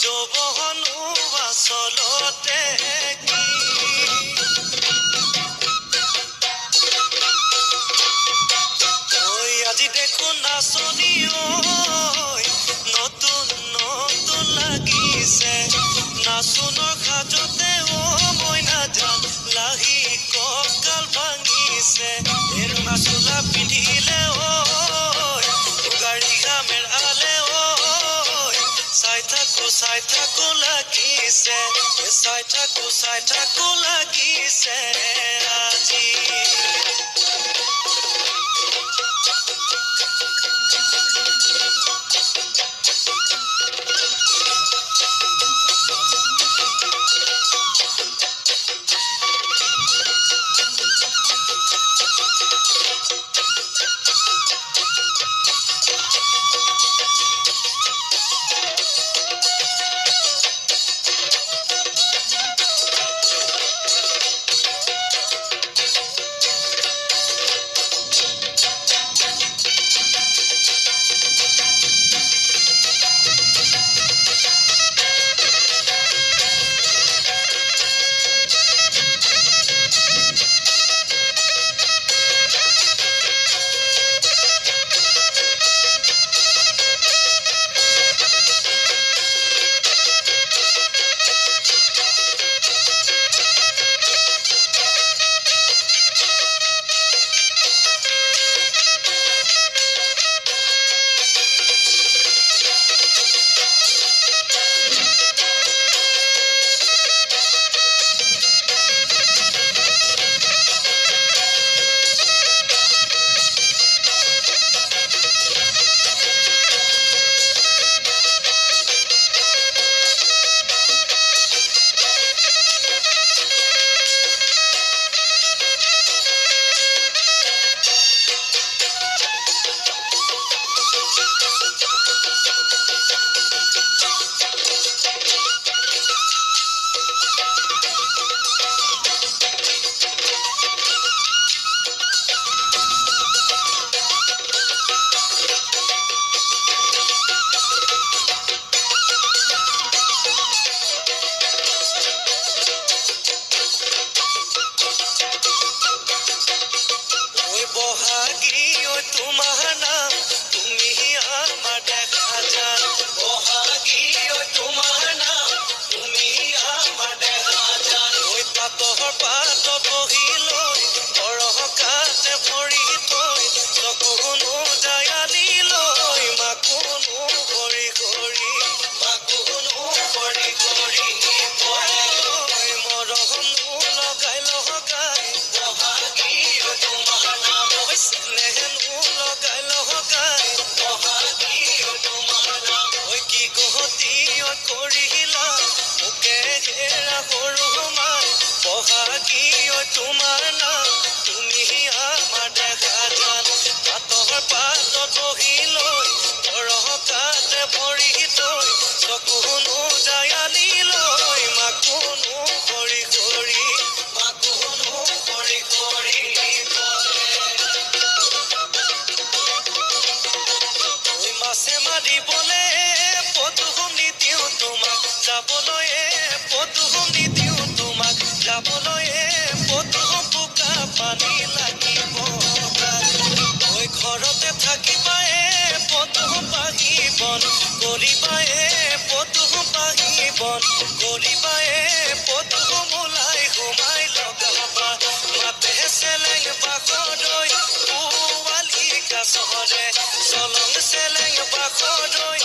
যৌৱনো আচলতে কি আজি দেখোন নাচনি নতুন নতুন লাগিছে নাচনৰ খাজতে মইনা জান লাহি কঁকাল ভাঙিছে ৰঙা চোলা পিন্ধিলে গাড়ী ঘামেৰ আলে চাই থাকো লাগিছে চাই থাকো লাগিছে আজি তোমাৰ নাম তুমি আমাৰ দেখা জান পাতৰ পাতত বহি লৈ বৰকাতে ভৰি থৈ চকুনো যায় আনি লৈ মাকুনো কৰি কৰি মাছে মাৰিবলে পদুম নিদিওঁ তোমাক যাবলৈ পদুম নিদিওঁ তোমাক যাবলৈ পদুম বোকা পানী লাগিব ঐ ঘৰতে থাকিবাই পদুম পাহিবন কৰিবাই পদুম পাহিবন কৰিবাই পদুম ওলাই সোমাই লগাবা মাতে চেলেং বাখৰৈ পোৱালি কাছৰে চলং চেলেং বাখৰৈ